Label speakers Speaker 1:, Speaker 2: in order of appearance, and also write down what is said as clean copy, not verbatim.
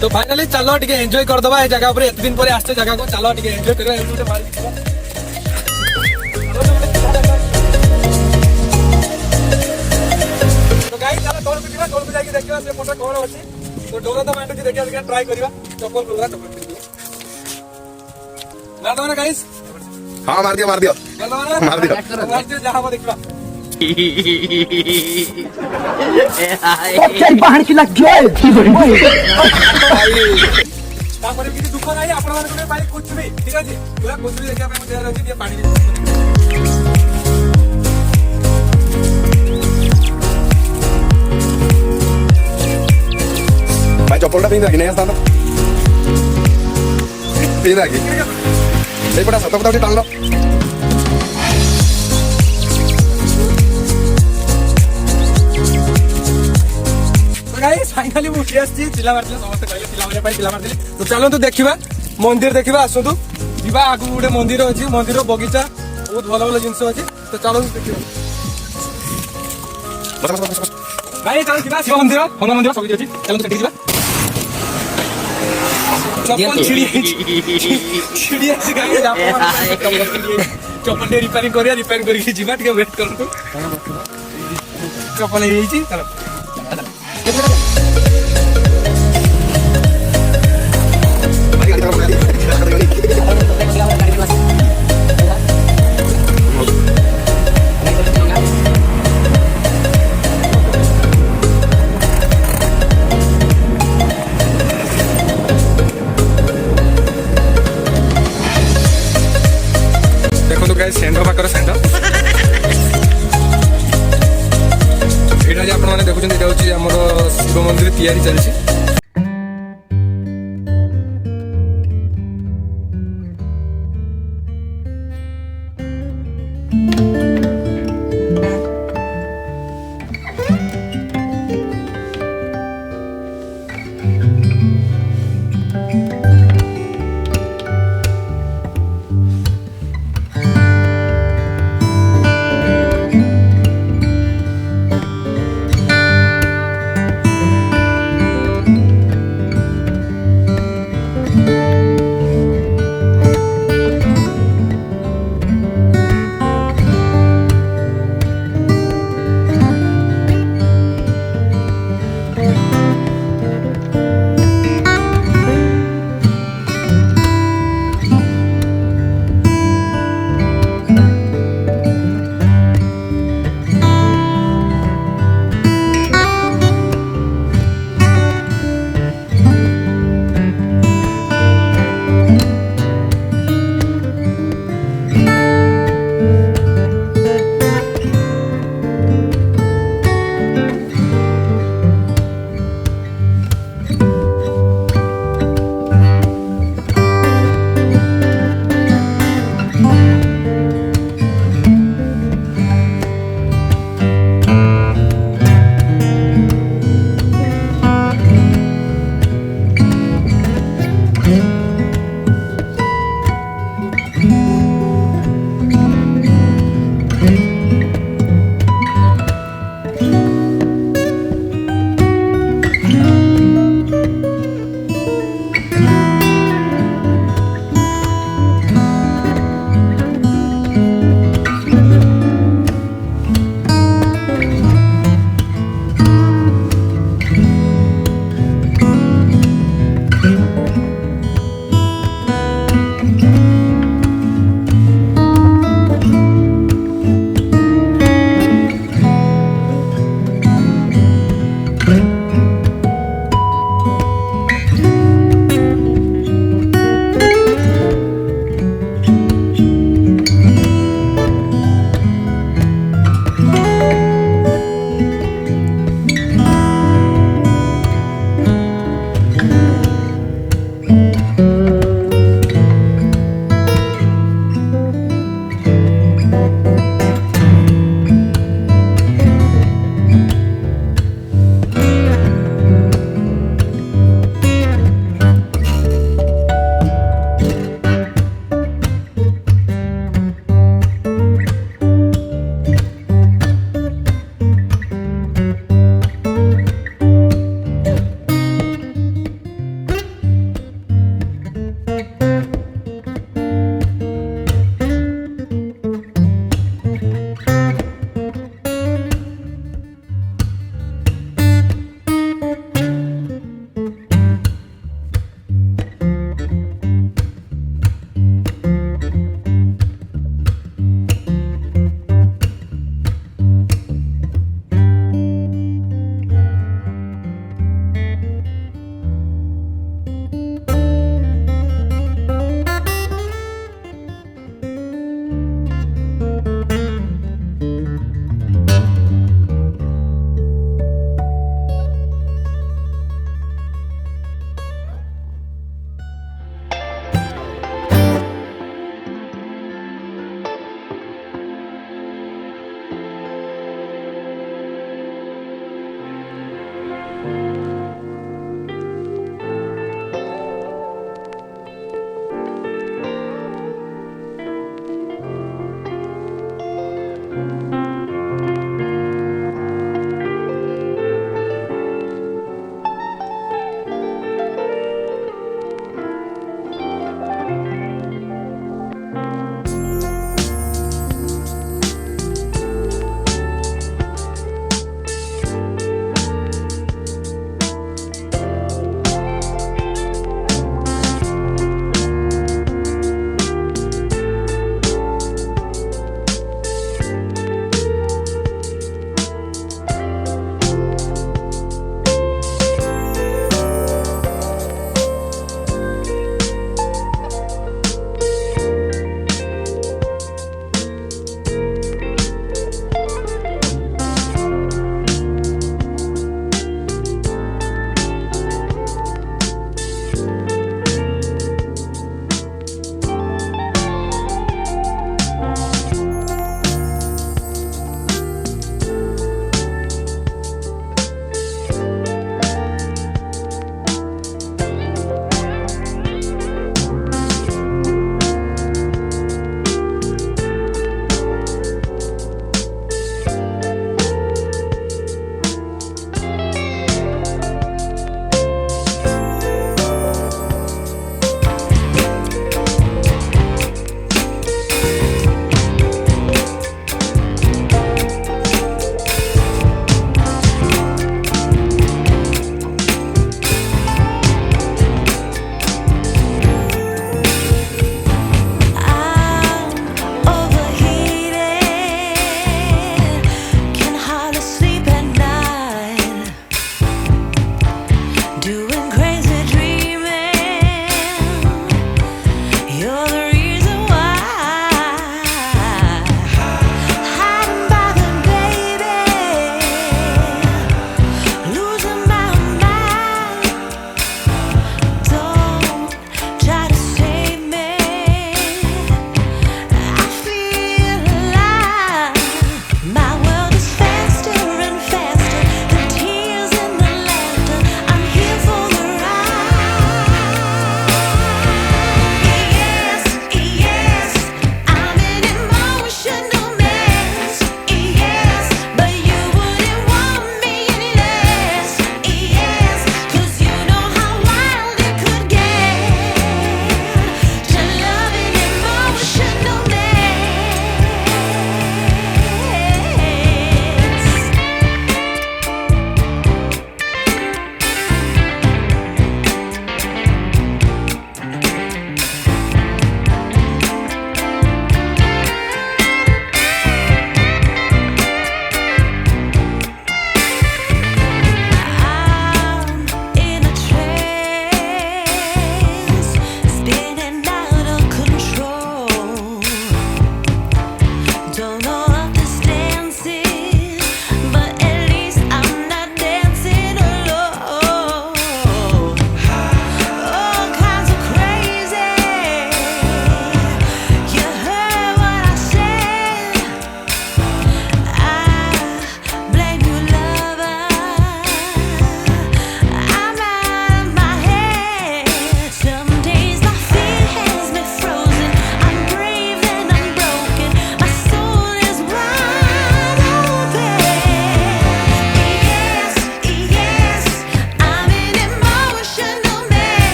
Speaker 1: तो फाइनली चलो टिके एंजॉय कर दबा ए जगह पर एत दिन पर आस्ते जगह को चलो टिके एंजॉय करबा एमटे मार तो गाइस चलो तोर पे जाके देखिबा से फोटो कोन अछि तो डोरा तो मांडो की देखिया ट्राई करबा चप्पल खोलरा चप्पल मार दो ना गाइस।
Speaker 2: हां मार दियो मार दियो
Speaker 1: जहां देखबा
Speaker 3: तेरी बाहर की लग गया
Speaker 1: तापर किसी दुख नाही आपण माने पाई कुछ भी ठीक अछि पूरा कुछ भी देखिया पे तैयार अछि ये पानी
Speaker 2: भाई चप्पल पिंदा कि नहीं आस्ता पिंदा कि ए पटा सत पटा टाल लो
Speaker 1: गाइस फाइनली मु टेस्ट चिला मारले समस्त कहले चिला मारे पाई चिला मारले तो चलो तो देखिबा मंदिर देखिबा आसंतु जीवा आगु गुडे मंदिर अछि मंदिर बगीचा बहुत भलो भलो जिंस अछि तो चलो देखिबा
Speaker 2: बस
Speaker 1: गाइस चलो जीवा शिव मंदिर हनुमान मंदिर सब अछि चलो तो देखिबा चप्पल छिड़ी अछि गाइस चप्पल रिपेयरिंग करिया जीवा के वेट करतो चप्पल हे छी चलो देखो गाइस सेंटर पाकर सेंटर एटा जे आपण माने देखुछन एटा होची हमर शिव मंदिर तयारी चलछि